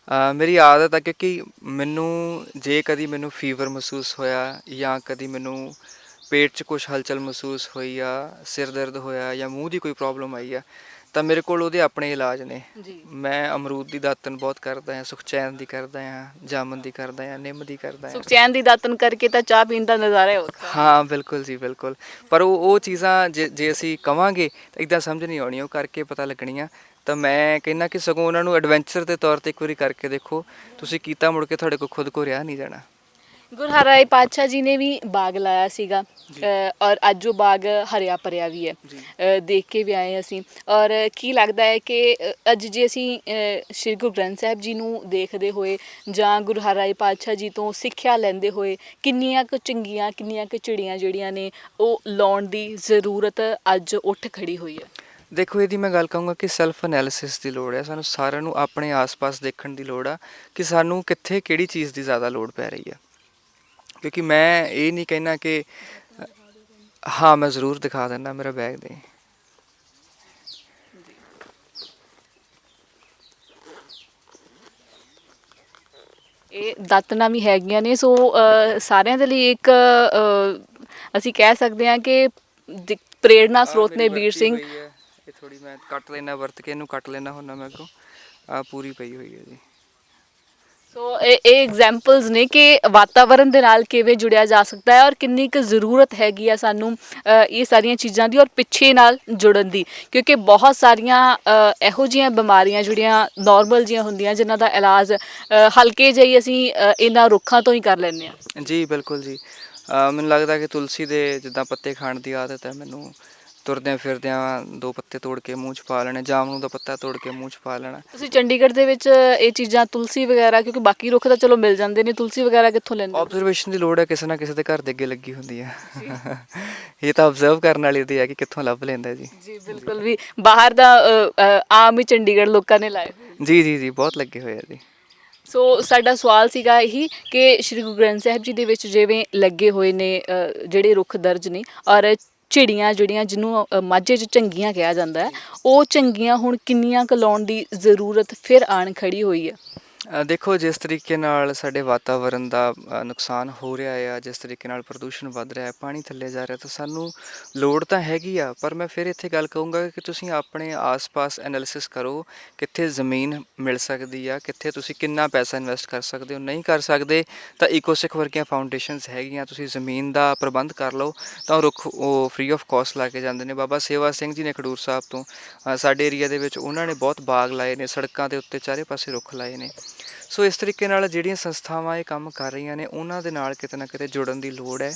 ਮੇਰੀ ਆਦਤ ਆ, ਕਿਉਂਕਿ ਜੇ ਕਦੀ ਮੈਨੂੰ ਫੀਵਰ ਮਹਿਸੂਸ ਹੋਇਆ ਜਾਂ ਕਦੀ ਮੈਨੂੰ ਪੇਟ 'ਚ ਕੁਛ ਹਲਚਲ ਮਹਿਸੂਸ ਹੋਈ ਆ, ਸਿਰ ਦਰਦ ਹੋਇਆ ਜਾਂ ਮੂੰਹ ਦੀ ਕੋਈ ਪ੍ਰੋਬਲਮ ਆਈ ਆ, ਤਾਂ ਮੇਰੇ ਕੋਲ ਉਹਦੇ ਆਪਣੇ ਇਲਾਜ ਨੇ। ਜੀ। ਮੈਂ ਅਮਰੂਦ ਦੀ ਦਾਤਣ ਬਹੁਤ ਕਰਦਾ ਹਾਂ, ਸੁਖਚੈਨ ਦੀ ਕਰਦਾ ਹਾਂ, ਜਾਮਨ ਦੀ ਕਰਦਾ ਹਾਂ, ਨਿੰਮ ਦੀ ਕਰਦਾ ਹਾਂ। ਸੁਖਚੈਨ ਦੀ ਦਾਤਣ ਕਰਕੇ ਤਾਂ ਚਾਹ ਪੀਣ ਦਾ ਨਜ਼ਾਰਾ ਹੀ ਵੱਖਰਾ ਹੈ। ਹਾਂ ਬਿਲਕੁਲ ਜੀ, ਬਿਲਕੁਲ। ਪਰ ਉਹ ਚੀਜ਼ਾਂ ਜੇ ਅਸੀਂ ਕਵਾਂਗੇ ਤਾਂ ਇੱਦਾਂ ਸਮਝ ਨਹੀਂ ਆਉਣੀ, ਉਹ ਕਰਕੇ ਪਤਾ ਲੱਗਣੀਆਂ। ਤਾਂ ਮੈਂ ਕਹਿੰਦਾ ਕਿ ਸਗੋਂ ਉਹਨਾਂ ਨੂੰ ਐਡਵੈਂਚਰ ਦੇ ਤੌਰ 'ਤੇ ਇੱਕ ਵਾਰੀ ਕਰਕੇ ਦੇਖੋ, ਤੁਸੀਂ ਕੀਤਾ ਮੁੜ ਕੇ ਤੁਹਾਡੇ ਕੋਲ ਖੁਦ ਕੋ ਰਿਹਾ ਨਹੀਂ ਜਾਣਾ। ਗੁਰੂ ਹਰਿਰਾਏ ਪਾਤਸ਼ਾਹ ਜੀ ਨੇ ਵੀ ਬਾਗ ਲਾਇਆ ਸੀਗਾ, ਔਰ ਅੱਜ ਉਹ ਬਾਗ ਹਰਿਆ ਭਰਿਆ ਵੀ ਹੈ। ਦੇਖ ਕੇ ਵੀ ਆਏ ਅਸੀਂ। ਔਰ ਕੀ ਲੱਗਦਾ ਹੈ ਕਿ ਅੱਜ ਜੇ ਅਸੀਂ ਸ਼੍ਰੀ ਗੁਰੂ ਗ੍ਰੰਥ ਸਾਹਿਬ ਜੀ ਨੂੰ ਦੇਖਦੇ ਹੋਏ ਜਾਂ ਗੁਰੂ ਹਰਿਰਾਏ ਪਾਤਸ਼ਾਹ ਜੀ ਤੋਂ ਸਿੱਖਿਆ ਲੈਂਦੇ ਹੋਏ, ਕਿੰਨੀਆਂ ਕੁ ਚੰਗੀਆਂ, ਕਿੰਨੀਆਂ ਕੁ ਚਿੜੀਆਂ ਜਿਹੜੀਆਂ ਨੇ ਉਹ ਲਾਉਣ ਦੀ ਜ਼ਰੂਰਤ ਅੱਜ ਉੱਠ ਖੜੀ ਹੋਈ ਹੈ? ਦੇਖੋ, ਇਹਦੀ ਮੈਂ ਗੱਲ ਕਹੂੰਗਾ ਕਿ ਸੈਲਫ ਐਨਾਲਿਸਿਸ ਦੀ ਲੋੜ ਹੈ। ਸਾਨੂੰ ਸਾਰਿਆਂ ਨੂੰ ਆਪਣੇ ਆਸ-ਪਾਸ ਦੇਖਣ ਦੀ ਲੋੜ ਆ ਕਿ ਸਾਨੂੰ ਕਿੱਥੇ ਕਿਹੜੀ ਚੀਜ਼ ਦੀ ਜ਼ਿਆਦਾ ਲੋੜ ਪੈ ਰਹੀ ਆ। ਕਿਉਂਕਿ ਮੈਂ ਇਹ ਨਹੀਂ ਕਹਿਣਾ ਕਿ ਹਾਂ, ਮੈਂ ਜ਼ਰੂਰ ਦਿਖਾ ਦਿੰਦਾ ਮੇਰਾ ਬੈਗ ਦੇ। ਇਹ ਦਾਤਨਾਂ ਵੀ ਹੈਗੀਆਂ ਨੇ। ਸੋ ਸਾਰਿਆਂ ਦੇ ਲਈ ਇੱਕ ਅਸੀਂ ਕਹਿ ਸਕਦੇ ਹਾਂ ਕਿ ਪ੍ਰੇਰਨਾ ਸਰੋਤ ਨੇ ਵੀਰ ਸਿੰਘ। ਇਹ ਥੋੜੀ ਮੈਂ ਕੱਟ ਲੈਣਾ, ਵਰਤ ਕੇ ਇਹਨੂੰ ਕੱਟ ਲੈਣਾ ਹੁੰਦਾ ਮੈਂ ਅੱਗੋਂ। ਆ ਪੂਰੀ ਪਈ ਹੋਈ ਹੈ ਜੀ। ਸੋ ਇਹ ਐਗਜ਼ਾਮਪਲਸ ਨੇ ਕਿ ਵਾਤਾਵਰਣ ਦੇ ਨਾਲ ਕਿਵੇਂ ਜੁੜਿਆ ਜਾ ਸਕਦਾ ਹੈ, ਔਰ ਕਿੰਨੀ ਕੁ ਜ਼ਰੂਰਤ ਹੈਗੀ ਆ ਸਾਨੂੰ ਇਹ ਸਾਰੀਆਂ ਚੀਜ਼ਾਂ ਦੀ, ਔਰ ਪਿੱਛੇ ਨਾਲ ਜੁੜਨ ਦੀ। ਕਿਉਂਕਿ ਬਹੁਤ ਸਾਰੀਆਂ ਇਹੋ ਜਿਹੀਆਂ ਬਿਮਾਰੀਆਂ ਜਿਹੜੀਆਂ ਨਾਰਮਲ ਜਿਹੀਆਂ ਹੁੰਦੀਆਂ, ਜਿਨ੍ਹਾਂ ਦਾ ਇਲਾਜ ਹਲਕੇ ਜਿਹੀ ਅਸੀਂ ਇਹਨਾਂ ਰੁੱਖਾਂ ਤੋਂ ਹੀ ਕਰ ਲੈਂਦੇ ਹਾਂ। ਜੀ ਬਿਲਕੁਲ ਜੀ। ਮੈਨੂੰ ਲੱਗਦਾ ਕਿ ਤੁਲਸੀ ਦੇ ਜਿੱਦਾਂ ਪੱਤੇ ਖਾਣ ਦੀ ਆਦਤ ਹੈ ਮੈਨੂੰ, ਤੁਰਦਿਆਂ ਫਿਰਦਿਆਂ 2 ਪੱਤੇ ਤੋੜ ਕੇ ਮੂੰਹ 'ਚ ਪਾ ਲੈਣੇ, ਜਾਮਨੂ ਦਾ ਪੱਤਾ ਤੋੜ ਕੇ ਮੂੰਹ 'ਚ ਪਾ ਲੈਣਾ। ਤੁਸੀਂ ਚੰਡੀਗੜ੍ਹ ਦੇ ਵਿੱਚ ਇਹ ਚੀਜ਼ਾਂ, ਤੁਲਸੀ ਵਗੈਰਾ, ਕਿਉਂਕਿ ਬਾਕੀ ਰੁੱਖ ਤਾਂ ਚਲੋ ਮਿਲ ਜਾਂਦੇ ਨੇ, ਤੁਲਸੀ ਵਗੈਰਾ ਕਿੱਥੋਂ ਲੈਂਦੇ? ਆਬਜ਼ਰਵੇਸ਼ਨ ਦੀ ਲੋੜ ਹੈ, ਕਿਸੇ ਨਾ ਕਿਸੇ ਦੇ ਘਰ ਦੇ ਅੱਗੇ ਲੱਗੀ ਹੁੰਦੀ ਹੈ। ਇਹ ਤਾਂ ਆਬਜ਼ਰਵ ਕਰਨ ਵਾਲੀ ਦੀ ਹੈ ਕਿ ਕਿੱਥੋਂ ਲੱਭ ਲੈਂਦਾ ਜੀ। ਜੀ ਬਿਲਕੁਲ, ਵੀ ਬਾਹਰ ਦਾ ਆਮ ਹੀ ਚੰਡੀਗੜ੍ਹ ਲੋਕਾਂ ਨੇ ਲਾਏ ਹੋਏ। ਜੀ ਜੀ ਜੀ, ਬਹੁਤ ਲੱਗੇ ਹੋਏ ਆ ਜੀ। ਸੋ ਸਾਡਾ ਸਵਾਲ ਸੀਗਾ ਇਹੀ ਕਿ ਸ਼੍ਰੀ ਗੁਰੂ ਗ੍ਰੰਥ ਸਾਹਿਬ ਜੀ ਦੇ ਵਿੱਚ ਜਿਵੇਂ ਲੱਗੇ ਹੋਏ ਨੇ ਜਿਹੜੇ ਰੁੱਖ ਦਰਜ ਨੇ, ਔਰ ਚਿੜੀਆਂ ਜਿਹੜੀਆਂ ਜਿਹਨੂੰ ਮਾਝੇ 'ਚ ਝੰਗੀਆਂ ਕਿਹਾ ਜਾਂਦਾ ਹੈ, ਉਹ ਝੰਗੀਆਂ ਹੁਣ ਕਿੰਨੀਆਂ ਕੁ ਲਾਉਣ ਦੀ ਜ਼ਰੂਰਤ ਫਿਰ ਆਣ ਖੜੀ ਹੋਈ ਹੈ? ਦੇਖੋ, ਜਿਸ ਤਰੀਕੇ ਨਾਲ ਸਾਡੇ ਵਾਤਾਵਰਨ ਦਾ ਨੁਕਸਾਨ ਹੋ ਰਿਹਾ ਆ, ਜਿਸ ਤਰੀਕੇ ਨਾਲ ਪ੍ਰਦੂਸ਼ਣ ਵੱਧ ਰਿਹਾ ਹੈ, ਪਾਣੀ ਥੱਲੇ ਜਾ ਰਿਹਾ, ਤਾਂ ਸਾਨੂੰ ਲੋੜ ਤਾਂ ਹੈਗੀ ਆ। ਪਰ ਮੈਂ ਫਿਰ ਇੱਥੇ ਗੱਲ ਕਹੂੰਗਾ ਕਿ ਤੁਸੀਂ ਆਪਣੇ ਆਸ-ਪਾਸ ਐਨਾਲਿਸਿਸ ਕਰੋ, ਕਿੱਥੇ ਜ਼ਮੀਨ ਮਿਲ ਸਕਦੀ ਆ, ਕਿੱਥੇ ਤੁਸੀਂ ਕਿੰਨਾ ਪੈਸਾ ਇਨਵੈਸਟ ਕਰ ਸਕਦੇ ਹੋ। ਨਹੀਂ ਕਰ ਸਕਦੇ ਤਾਂ ਇਕੋਸਿੱਖ ਵਰਗੀਆਂ ਫਾਊਂਡੇਸ਼ਨਸ ਹੈਗੀਆਂ, ਤੁਸੀਂ ਜ਼ਮੀਨ ਦਾ ਪ੍ਰਬੰਧ ਕਰ ਲਓ, ਤਾਂ ਰੁੱਖ ਉਹ ਫ੍ਰੀ ਆਫ ਕੋਸਟ ਲਾ ਕੇ ਜਾਂਦੇ ਨੇ। ਬਾਬਾ ਸੇਵਾ ਸਿੰਘ ਜੀ ਨੇ ਖਡੂਰ ਸਾਹਿਬ ਤੋਂ ਸਾਡੇ ਏਰੀਆ ਦੇ ਵਿੱਚ ਉਹਨਾਂ ਨੇ ਬਹੁਤ ਬਾਗ ਲਾਏ ਨੇ, ਸੜਕਾਂ ਦੇ ਉੱਤੇ ਚਾਰੇ ਪਾਸੇ ਰੁੱਖ ਲਾਏ ਨੇ। ਸੋ ਇਸ ਤਰੀਕੇ ਨਾਲ ਜਿਹੜੀਆਂ ਸੰਸਥਾਵਾਂ ਇਹ ਕੰਮ ਕਰ ਰਹੀਆਂ ਨੇ, ਉਹਨਾਂ ਦੇ ਨਾਲ ਕਿਤੇ ਨਾ ਕਿਤੇ ਜੁੜਨ ਦੀ ਲੋੜ ਹੈ।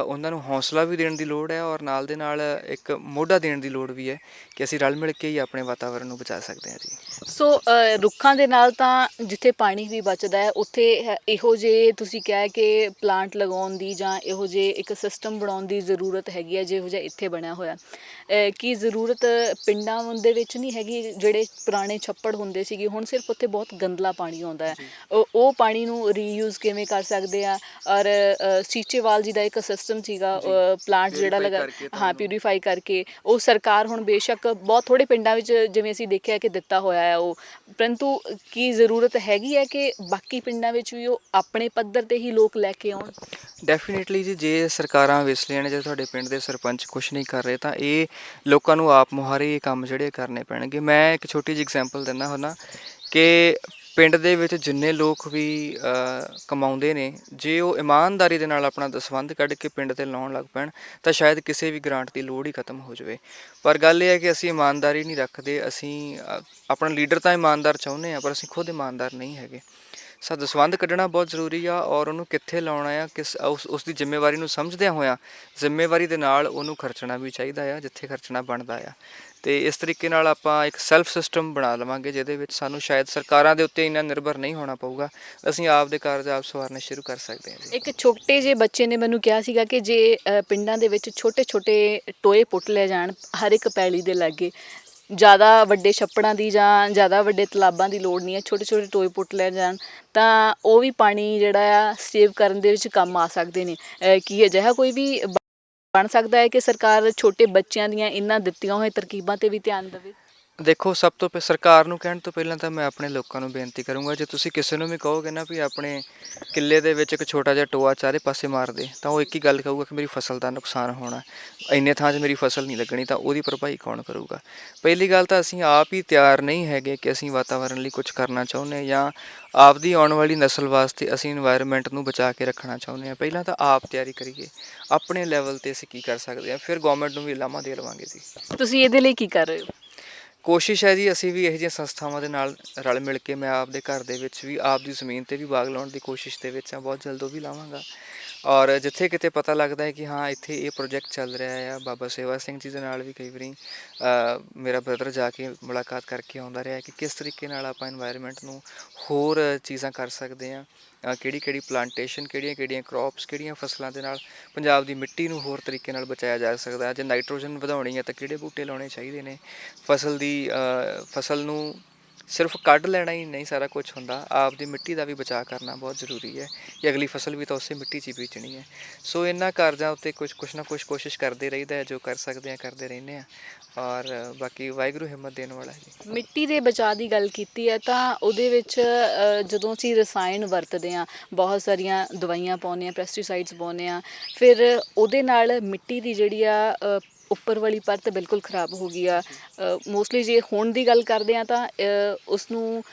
ਉਹਨਾਂ ਨੂੰ ਹੌਸਲਾ ਵੀ ਦੇਣ ਦੀ ਲੋੜ ਹੈ, ਔਰ ਨਾਲ ਦੇ ਨਾਲ ਇੱਕ ਮੋਢਾ ਦੇਣ ਦੀ ਲੋੜ ਵੀ ਹੈ ਕਿ ਅਸੀਂ ਰਲ ਮਿਲ ਕੇ ਹੀ ਆਪਣੇ ਵਾਤਾਵਰਨ ਨੂੰ ਬਚਾ ਸਕਦੇ ਹਾਂ ਜੀ। ਸੋ ਰੁੱਖਾਂ ਦੇ ਨਾਲ ਤਾਂ ਜਿੱਥੇ ਪਾਣੀ ਵੀ ਬਚਦਾ ਹੈ, ਉੱਥੇ ਇਹੋ ਜਿਹੇ ਤੁਸੀਂ ਕਿਹਾ ਕਿ ਪਲਾਂਟ ਲਗਾਉਣ ਦੀ ਜਾਂ ਇਹੋ ਜਿਹੇ ਇੱਕ ਸਿਸਟਮ ਬਣਾਉਣ ਦੀ ਜ਼ਰੂਰਤ ਹੈਗੀ ਹੈ, ਜਿਹੋ ਜਿਹਾ ਇੱਥੇ ਬਣਿਆ ਹੋਇਆ। ਕੀ ਜ਼ਰੂਰਤ ਪਿੰਡਾਂ ਦੇ ਵਿੱਚ ਨਹੀਂ ਹੈਗੀ? ਜਿਹੜੇ ਪੁਰਾਣੇ ਛੱਪੜ ਹੁੰਦੇ ਸੀਗੇ, ਹੁਣ ਸਿਰਫ ਉੱਥੇ ਬਹੁਤ ਗੰਦਲਾ ਪਾਣੀ ਆਉਂਦਾ ਹੈ। ਉਹ ਪਾਣੀ ਨੂੰ ਰੀਯੂਜ਼ ਕਿਵੇਂ ਕਰ ਸਕਦੇ ਆ? ਔਰ ਸੀਚੇਵਾਲ ਜੀ ਦਾ ਇੱਕ ਸਿਸਟਮ ਸੀਗਾ, ਪਲਾਂਟ ਜਿਹੜਾ ਪਿਊਰੀਫਾਈ ਕਰਕੇ, ਉਹ ਸਰਕਾਰ ਹੁਣ ਬੇਸ਼ੱਕ ਬਹੁਤ ਥੋੜ੍ਹੇ ਪਿੰਡਾਂ ਵਿੱਚ ਜਿਵੇਂ ਅਸੀਂ ਦੇਖਿਆ ਕਿ ਦਿੱਤਾ ਹੋਇਆ ਹੈ ਉਹ, ਪਰੰਤੂ ਕੀ ਜ਼ਰੂਰਤ ਹੈਗੀ ਹੈ ਕਿ ਬਾਕੀ ਪਿੰਡਾਂ ਵਿੱਚ ਵੀ ਉਹ ਆਪਣੇ ਪੱਧਰ 'ਤੇ ਹੀ ਲੋਕ ਲੈ ਕੇ ਆਉਣ? ਡੈਫੀਨੇਟਲੀ ਜੀ, ਜੇ ਸਰਕਾਰਾਂ ਵਿਸਲੀਆਂ ਨੇ, ਜੇ ਤੁਹਾਡੇ ਪਿੰਡ ਦੇ ਸਰਪੰਚ ਕੁਛ ਨਹੀਂ ਕਰ ਰਹੇ, ਤਾਂ ਇਹ ਲੋਕਾਂ ਨੂੰ ਆਪ ਮੁਹਾਰੇ ਇਹ ਕੰਮ ਜਿਹੜੇ ਕਰਨੇ ਪੈਣਗੇ। ਮੈਂ ਇੱਕ ਛੋਟੀ ਜਿਹੀ ਐਗਜ਼ਾਮਪਲ ਦਿੰਦਾ ਹੁੰਦਾ ਕਿ ਪਿੰਡ ਦੇ ਵਿੱਚ ਜਿੰਨੇ ਲੋਕ ਵੀ ਕਮਾਉਂਦੇ ਨੇ, ਜੇ ਉਹ ਇਮਾਨਦਾਰੀ ਦੇ ਨਾਲ ਆਪਣਾ ਦਸਵੰਧ ਕੱਢ ਕੇ ਪਿੰਡ ਤੇ ਲਾਉਣ ਲੱਗ ਪੈਣ ਤਾਂ ਸ਼ਾਇਦ ਕਿਸੇ ਵੀ ਗ੍ਰਾਂਟ ਦੀ ਲੋੜ ਹੀ ਖਤਮ ਹੋ ਜਾਵੇ। ਪਰ ਗੱਲ ਇਹ ਹੈ ਕਿ ਅਸੀਂ ਇਮਾਨਦਾਰੀ ਨਹੀਂ ਰੱਖਦੇ। ਅਸੀਂ ਆਪਣਾ ਲੀਡਰ ਤਾਂ ਇਮਾਨਦਾਰ ਚਾਹੁੰਦੇ ਹਾਂ, ਪਰ ਅਸੀਂ ਖੁਦ ਇਮਾਨਦਾਰ ਨਹੀਂ ਹੈਗੇ। ਦਸਵੰਧ ਕੱਢਣਾ ਬਹੁਤ ਜ਼ਰੂਰੀ ਆ, ਔਰ ਉਹਨੂੰ ਕਿੱਥੇ ਲਾਉਣਾ ਆ, ਉਸ ਦੀ ਜ਼ਿੰਮੇਵਾਰੀ ਨੂੰ ਸਮਝਦਿਆਂ ਹੋਇਆਂ ਜ਼ਿੰਮੇਵਾਰੀ ਦੇ ਨਾਲ ਉਹਨੂੰ ਖਰਚਣਾ ਵੀ ਚਾਹੀਦਾ ਆ ਜਿੱਥੇ ਖਰਚਣਾ ਬਣਦਾ ਆ। ਅਤੇ ਇਸ ਤਰੀਕੇ ਨਾਲ ਆਪਾਂ ਇੱਕ ਸੈਲਫ ਸਿਸਟਮ ਬਣਾ ਲਵਾਂਗੇ ਜਿਹਦੇ ਵਿੱਚ ਸਾਨੂੰ ਸ਼ਾਇਦ ਸਰਕਾਰਾਂ ਦੇ ਉੱਤੇ ਇੰਨਾ ਨਿਰਭਰ ਨਹੀਂ ਹੋਣਾ ਪਊਗਾ। ਅਸੀਂ ਆਪ ਦੇ ਕਾਰਜ ਆਪ ਸਵਾਰਨੇ ਸ਼ੁਰੂ ਕਰ ਸਕਦੇ ਹਾਂ ਜੀ। ਇੱਕ ਛੋਟੇ ਜਿਹੇ ਬੱਚੇ ਨੇ ਮੈਨੂੰ ਕਿਹਾ ਸੀਗਾ ਕਿ ਜੇ ਪਿੰਡਾਂ ਦੇ ਵਿੱਚ ਛੋਟੇ ਛੋਟੇ ਟੋਏ ਪੁੱਟ ਲਏ ਜਾਣ ਹਰ ਇੱਕ ਪੈਲੀ ਦੇ ਲਾਗੇ, ਜ਼ਿਆਦਾ ਵੱਡੇ ਛੱਪੜਾਂ ਦੀ ਜਾਂ ਜ਼ਿਆਦਾ ਵੱਡੇ ਤਲਾਬਾਂ ਦੀ ਲੋੜ ਨਹੀਂ ਹੈ, ਛੋਟੇ ਛੋਟੇ ਟੋਏ ਪੁੱਟ ਲਏ ਜਾਣ ਤਾਂ ਉਹ ਵੀ ਪਾਣੀ ਜਿਹੜਾ ਆ ਸੇਵ ਕਰਨ ਦੇ ਵਿੱਚ ਕੰਮ ਆ ਸਕਦੇ ਨੇ। ਕੀ ਅਜਿਹਾ ਕੋਈ ਵੀ ਬਣ ਸਕਦਾ ਹੈ ਕਿ ਸਰਕਾਰ ਛੋਟੇ ਬੱਚਿਆਂ ਦੀਆਂ ਇਹਨਾਂ ਦਿੱਤੀਆਂ ਹੋਈਆਂ ਤਰਕੀਬਾਂ 'ਤੇ ਵੀ ਧਿਆਨ ਦੇਵੇ? ਦੇਖੋ, ਸਭ ਤੋਂ ਸਰਕਾਰ ਨੂੰ ਕਹਿਣ ਤੋਂ ਪਹਿਲਾਂ ਤਾਂ ਮੈਂ ਆਪਣੇ ਲੋਕਾਂ ਨੂੰ ਬੇਨਤੀ ਕਰੂੰਗਾ, ਜੇ ਤੁਸੀਂ ਕਿਸੇ ਨੂੰ ਵੀ ਕਹੋਗੇ ਨਾ ਵੀ ਆਪਣੇ ਕਿੱਲੇ ਦੇ ਵਿੱਚ ਇੱਕ ਛੋਟਾ ਜਿਹਾ ਟੋਆ ਚਾਰੇ ਪਾਸੇ ਮਾਰ ਦੇ, ਤਾਂ ਉਹ ਇੱਕ ਹੀ ਗੱਲ ਕਹੂਗਾ ਕਿ ਮੇਰੀ ਫਸਲ ਦਾ ਨੁਕਸਾਨ ਹੋਣਾ, ਇੰਨੇ ਥਾਂ 'ਚ ਮੇਰੀ ਫਸਲ ਨਹੀਂ ਲੱਗਣੀ, ਤਾਂ ਉਹਦੀ ਭਰਪਾਈ ਕੌਣ ਕਰੂਗਾ? ਪਹਿਲੀ ਗੱਲ ਤਾਂ ਅਸੀਂ ਆਪ ਹੀ ਤਿਆਰ ਨਹੀਂ ਹੈਗੇ ਕਿ ਅਸੀਂ ਵਾਤਾਵਰਣ ਲਈ ਕੁਝ ਕਰਨਾ ਚਾਹੁੰਦੇ ਜਾਂ ਆਪਦੀ ਆਉਣ ਵਾਲੀ ਨਸਲ ਵਾਸਤੇ ਅਸੀਂ ਇਨਵਾਇਰਨਮੈਂਟ ਨੂੰ ਬਚਾ ਕੇ ਰੱਖਣਾ ਚਾਹੁੰਦੇ ਹਾਂ। ਪਹਿਲਾਂ ਤਾਂ ਆਪ ਤਿਆਰੀ ਕਰੀਏ, ਆਪਣੇ ਲੈਵਲ 'ਤੇ ਅਸੀਂ ਕੀ ਕਰ ਸਕਦੇ ਹਾਂ, ਫਿਰ ਗੌਰਮੈਂਟ ਨੂੰ ਵੀ ਲਾਮਾ ਦੇ ਲਵਾਂਗੇ ਜੀ। ਤੁਸੀਂ ਇਹਦੇ ਲਈ ਕੀ ਕਰ ਰਹੇ ਹੋ? ਕੋਸ਼ਿਸ਼ ਹੈ ਜੀ, ਅਸੀਂ ਵੀ ਇਹੋ ਜਿਹੀਆਂ ਸੰਸਥਾਵਾਂ ਦੇ ਨਾਲ ਰਲ ਮਿਲ ਕੇ ਮੈਂ ਆਪਦੇ ਘਰ ਦੇ ਵਿੱਚ ਵੀ ਆਪਦੀ ਜ਼ਮੀਨ 'ਤੇ ਵੀ ਬਾਗ ਲਾਉਣ ਦੀ ਕੋਸ਼ਿਸ਼ ਦੇ ਵਿੱਚ ਹਾਂ। ਬਹੁਤ ਜਲਦ ਉਹ ਵੀ ਲਾਵਾਂਗਾ। ਔਰ ਜਿੱਥੇ ਕਿਤੇ ਪਤਾ ਲੱਗਦਾ ਹੈ ਕਿ ਹਾਂ ਇੱਥੇ ਇਹ ਪ੍ਰੋਜੈਕਟ ਚੱਲ ਰਿਹਾ ਆ, ਬਾਬਾ ਸੇਵਾ ਸਿੰਘ ਜੀ ਦੇ ਨਾਲ ਵੀ ਕਈ ਵਾਰੀ ਮੇਰਾ ਬ੍ਰਦਰ ਜਾ ਕੇ ਮੁਲਾਕਾਤ ਕਰਕੇ ਆਉਂਦਾ ਰਿਹਾ ਕਿ ਕਿਸ ਤਰੀਕੇ ਨਾਲ ਆਪਾਂ ਇਨਵਾਇਰਨਮੈਂਟ ਨੂੰ ਹੋਰ ਚੀਜ਼ਾਂ ਕਰ ਸਕਦੇ ਹਾਂ, ਕਿਹੜੀ ਕਿਹੜੀ ਪਲਾਂਟੇਸ਼ਨ, ਕਿਹੜੀਆਂ ਕਿਹੜੀਆਂ ਕ੍ਰੌਪਸ, ਕਿਹੜੀਆਂ ਫਸਲਾਂ ਦੇ ਨਾਲ ਪੰਜਾਬ ਦੀ ਮਿੱਟੀ ਨੂੰ ਹੋਰ ਤਰੀਕੇ ਨਾਲ ਬਚਾਇਆ ਜਾ ਸਕਦਾ। ਜੇ ਨਾਈਟ੍ਰੋਜਨ ਵਧਾਉਣੀ ਹੈ ਤਾਂ ਕਿਹੜੇ ਬੂਟੇ ਲਾਉਣੇ ਚਾਹੀਦੇ ਨੇ। ਫਸਲ ਨੂੰ ਸਿਰਫ ਕੱਢ ਲੈਣਾ ਹੀ ਨਹੀਂ ਸਾਰਾ ਕੁਝ ਹੁੰਦਾ, ਆਪ ਦੀ ਮਿੱਟੀ ਦਾ ਵੀ ਬਚਾਅ ਕਰਨਾ ਬਹੁਤ ਜ਼ਰੂਰੀ ਹੈ ਕਿ ਅਗਲੀ ਫਸਲ ਵੀ ਤਾਂ ਉਸੇ ਮਿੱਟੀ 'ਚ ਹੀ ਬੀਜਣੀ ਹੈ। ਸੋ ਇਹਨਾਂ ਕਾਰਜਾਂ ਉੱਤੇ ਕੁਛ ਨਾ ਕੁਛ ਕੋਸ਼ਿਸ਼ ਕਰਦੇ ਰਹੀਦਾ ਹੈ, ਜੋ ਕਰ ਸਕਦੇ ਹਾਂ ਕਰਦੇ ਰਹਿੰਦੇ ਹਾਂ। ਔਰ ਬਾਕੀ ਵਾਹਿਗੁਰੂ ਹਿੰਮਤ ਦੇਣ ਵਾਲਾ ਹੈ ਜੀ। ਮਿੱਟੀ ਦੇ ਬਚਾਅ ਦੀ ਗੱਲ ਕੀਤੀ ਹੈ ਤਾਂ ਉਹਦੇ ਵਿੱਚ ਜਦੋਂ ਅਸੀਂ ਰਸਾਇਣ ਵਰਤਦੇ ਹਾਂ, ਬਹੁਤ ਸਾਰੀਆਂ ਦਵਾਈਆਂ ਪਾਉਂਦੇ ਹਾਂ, ਪੈਸਟੀਸਾਈਡਸ ਪਾਉਂਦੇ ਹਾਂ, ਫਿਰ ਉਹਦੇ ਨਾਲ ਮਿੱਟੀ ਦੀ ਜਿਹੜੀ ਆ ਉੱਪਰ ਵਾਲੀ ਪਰਤ ਬਿਲਕੁਲ ਖ਼ਰਾਬ ਹੋ ਗਈ ਆ। ਮੋਸਟਲੀ ਜੇ ਹੁਣ ਦੀ ਗੱਲ ਕਰਦੇ ਹਾਂ ਤਾਂ ਉਸਨੂੰ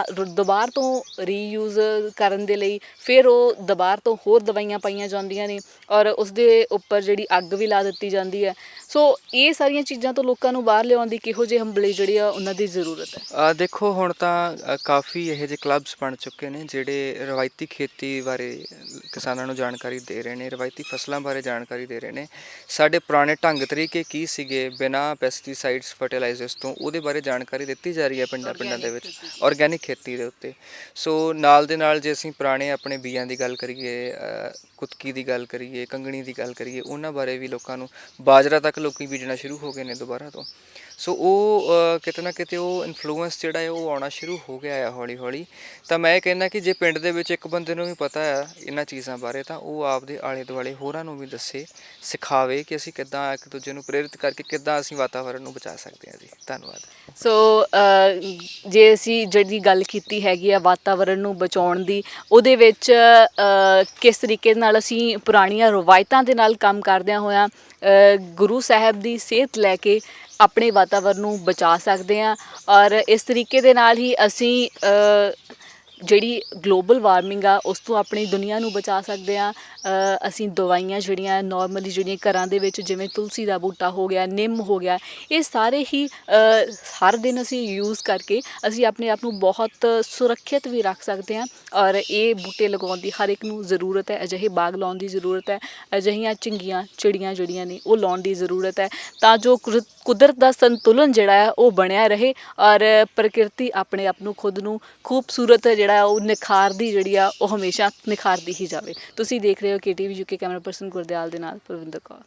ਦੁਬਾਰਾ ਤੋਂ ਰੀਯੂਜ਼ ਕਰਨ ਦੇ ਲਈ ਫਿਰ ਉਹ ਦੁਬਾਰਾ ਤੋਂ ਹੋਰ ਦਵਾਈਆਂ ਪਾਈਆਂ ਜਾਂਦੀਆਂ ਨੇ ਔਰ ਉਸਦੇ ਉੱਪਰ ਜਿਹੜੀ ਅੱਗ ਵੀ ਲਾ ਦਿੱਤੀ ਜਾਂਦੀ ਹੈ। ਸੋ ਇਹ ਸਾਰੀਆਂ ਚੀਜ਼ਾਂ ਤੋਂ ਲੋਕਾਂ ਨੂੰ ਬਾਹਰ ਲਿਆਉਣ ਦੀ ਕਿਹੋ ਜਿਹੇ ਹੰਭਲੇ ਜਿਹੜੀ ਆ ਉਹਨਾਂ ਦੀ ਜ਼ਰੂਰਤ ਹੈ? ਦੇਖੋ, ਹੁਣ ਤਾਂ ਕਾਫੀ ਇਹੋ ਜਿਹੇ ਕਲੱਬਸ ਬਣ ਚੁੱਕੇ ਨੇ ਜਿਹੜੇ ਰਵਾਇਤੀ ਖੇਤੀ ਬਾਰੇ ਕਿਸਾਨਾਂ ਨੂੰ ਜਾਣਕਾਰੀ ਦੇ ਰਹੇ ਨੇ, ਰਵਾਇਤੀ ਫਸਲਾਂ ਬਾਰੇ ਜਾਣਕਾਰੀ ਦੇ ਰਹੇ ਨੇ। ਸਾਡੇ ਪੁਰਾਣੇ ਢੰਗ ਤਰੀਕੇ ਕੀ ਸੀਗੇ ਬਿਨਾਂ ਪੈਸਟੀਸਾਈਡਸ ਫਰਟੀਲਾਈਜ਼ਰਸ ਤੋਂ, ਉਹਦੇ ਬਾਰੇ ਜਾਣਕਾਰੀ ਦਿੱਤੀ ਜਾ ਰਹੀ ਹੈ ਪਿੰਡਾਂ ਦੇ ਵਿੱਚ, ਔਰਗੈਨਿਕ ਖੇਤੀ ਦੇ ਉੱਤੇ। ਸੋ ਨਾਲ ਦੇ ਨਾਲ ਜੇ ਅਸੀਂ ਪੁਰਾਣੇ ਆਪਣੇ ਬੀਜਾਂ ਦੀ ਗੱਲ ਕਰੀਏ, ਕੁਤਕੀ ਦੀ ਗੱਲ ਕਰੀਏ, ਕੰਗਣੀ ਦੀ ਗੱਲ ਕਰੀਏ, ਉਹਨਾਂ ਬਾਰੇ ਵੀ ਲੋਕਾਂ ਨੂੰ, ਬਾਜਰਾ ਤੱਕ ਲੋਕੀ ਬੀਜਣਾ ਸ਼ੁਰੂ ਹੋ ਗਏ ਨੇ ਦੁਬਾਰਾ ਤੋਂ। ਸੋ ਉਹ ਕਿਤੇ ਨਾ ਕਿਤੇ ਉਹ ਇਨਫਲੂਐਂਸ ਜਿਹੜਾ ਹੈ ਉਹ ਆਉਣਾ ਸ਼ੁਰੂ ਹੋ ਗਿਆ ਆ ਹੌਲੀ ਹੌਲੀ। ਤਾਂ ਮੈਂ ਇਹ ਕਹਿੰਦਾ ਕਿ ਜੇ ਪਿੰਡ ਦੇ ਵਿੱਚ ਇੱਕ ਬੰਦੇ ਨੂੰ ਵੀ ਪਤਾ ਆ ਇਹਨਾਂ ਚੀਜ਼ਾਂ ਬਾਰੇ ਤਾਂ ਉਹ ਆਪਦੇ ਆਲੇ ਦੁਆਲੇ ਹੋਰਾਂ ਨੂੰ ਵੀ ਦੱਸੇ, ਸਿਖਾਵੇ ਕਿ ਅਸੀਂ ਕਿੱਦਾਂ ਇੱਕ ਦੂਜੇ ਨੂੰ ਪ੍ਰੇਰਿਤ ਕਰਕੇ ਕਿੱਦਾਂ ਅਸੀਂ ਵਾਤਾਵਰਨ ਨੂੰ ਬਚਾ ਸਕਦੇ ਹਾਂ ਜੀ। ਧੰਨਵਾਦ। ਸੋ ਜੇ ਅਸੀਂ ਜਿਹੜੀ ਗੱਲ ਕੀਤੀ ਹੈਗੀ ਆ ਵਾਤਾਵਰਨ ਨੂੰ ਬਚਾਉਣ ਦੀ, ਉਹਦੇ ਵਿੱਚ ਕਿਸ ਤਰੀਕੇ ਨਾਲ ਅਸੀਂ ਪੁਰਾਣੀਆਂ ਰਵਾਇਤਾਂ ਦੇ ਨਾਲ ਕੰਮ ਕਰਦਿਆਂ ਹੋਇਆਂ ਗੁਰੂ ਸਾਹਿਬ ਦੀ ਸਿਹਤ ਲੈ ਕੇ ਆਪਣੇ ਵਾਤਾਵਰਨ ਨੂੰ ਬਚਾ ਸਕਦੇ ਹਾਂ। ਔਰ ਇਸ ਤਰੀਕੇ ਦੇ ਨਾਲ ਹੀ ਅਸੀਂ ਜਿਹੜੀ ਗਲੋਬਲ ਵਾਰਮਿੰਗ ਆ ਉਸ ਤੋਂ ਆਪਣੀ ਦੁਨੀਆ ਨੂੰ ਬਚਾ ਸਕਦੇ ਹਾਂ। ਅਸੀਂ ਦਵਾਈਆਂ ਜਿਹੜੀਆਂ ਨੋਰਮਲੀ ਜਿਹੜੀਆਂ ਘਰਾਂ ਦੇ ਵਿੱਚ, ਜਿਵੇਂ ਤੁਲਸੀ ਦਾ ਬੂਟਾ ਹੋ ਗਿਆ, ਨਿੰਮ ਹੋ ਗਿਆ, ਇਹ ਸਾਰੇ ਹੀ ਹਰ ਦਿਨ ਅਸੀਂ ਯੂਜ਼ ਕਰਕੇ ਅਸੀਂ ਆਪਣੇ ਆਪ ਨੂੰ ਬਹੁਤ ਸੁਰੱਖਿਅਤ ਵੀ ਰੱਖ ਸਕਦੇ ਹਾਂ। ਔਰ ਇਹ ਬੂਟੇ ਲਗਾਉਣ ਦੀ ਹਰ ਇੱਕ ਨੂੰ ਜ਼ਰੂਰਤ ਹੈ, ਅਜਿਹੇ ਬਾਗ ਲਾਉਣ ਦੀ ਜ਼ਰੂਰਤ ਹੈ, ਅਜਿਹੀਆਂ ਚੰਗੀਆਂ ਚਿੜੀਆਂ ਜਿਹੜੀਆਂ ਨੇ ਉਹ ਲਾਉਣ ਦੀ ਜ਼ਰੂਰਤ ਹੈ ਤਾਂ ਜੋ ਕੁਦਰਤ ਦਾ ਸੰਤੁਲਨ ਜਿਹੜਾ ਹੈ ਉਹ ਬਣਿਆ ਰਹੇ ਔਰ ਪ੍ਰਕਿਰਤੀ ਆਪਣੇ ਆਪ ਨੂੰ ਖੁਦ ਨੂੰ ਖੂਬਸੂਰਤ ਜਿਹੜਾ ਉਹ ਨਿਖਾਰਦੀ ਜਿਹੜੀ ਆ ਉਹ ਹਮੇਸ਼ਾ ਨਿਖਾਰਦੀ ਹੀ ਜਾਵੇ। ਤੁਸੀਂ ਦੇਖ ਰਹੇ ਹੋ KTV UK, camera person Gurdial ਦੇ ਨਾਲ ਪਰਵਿੰਦਰ ਕੌਰ।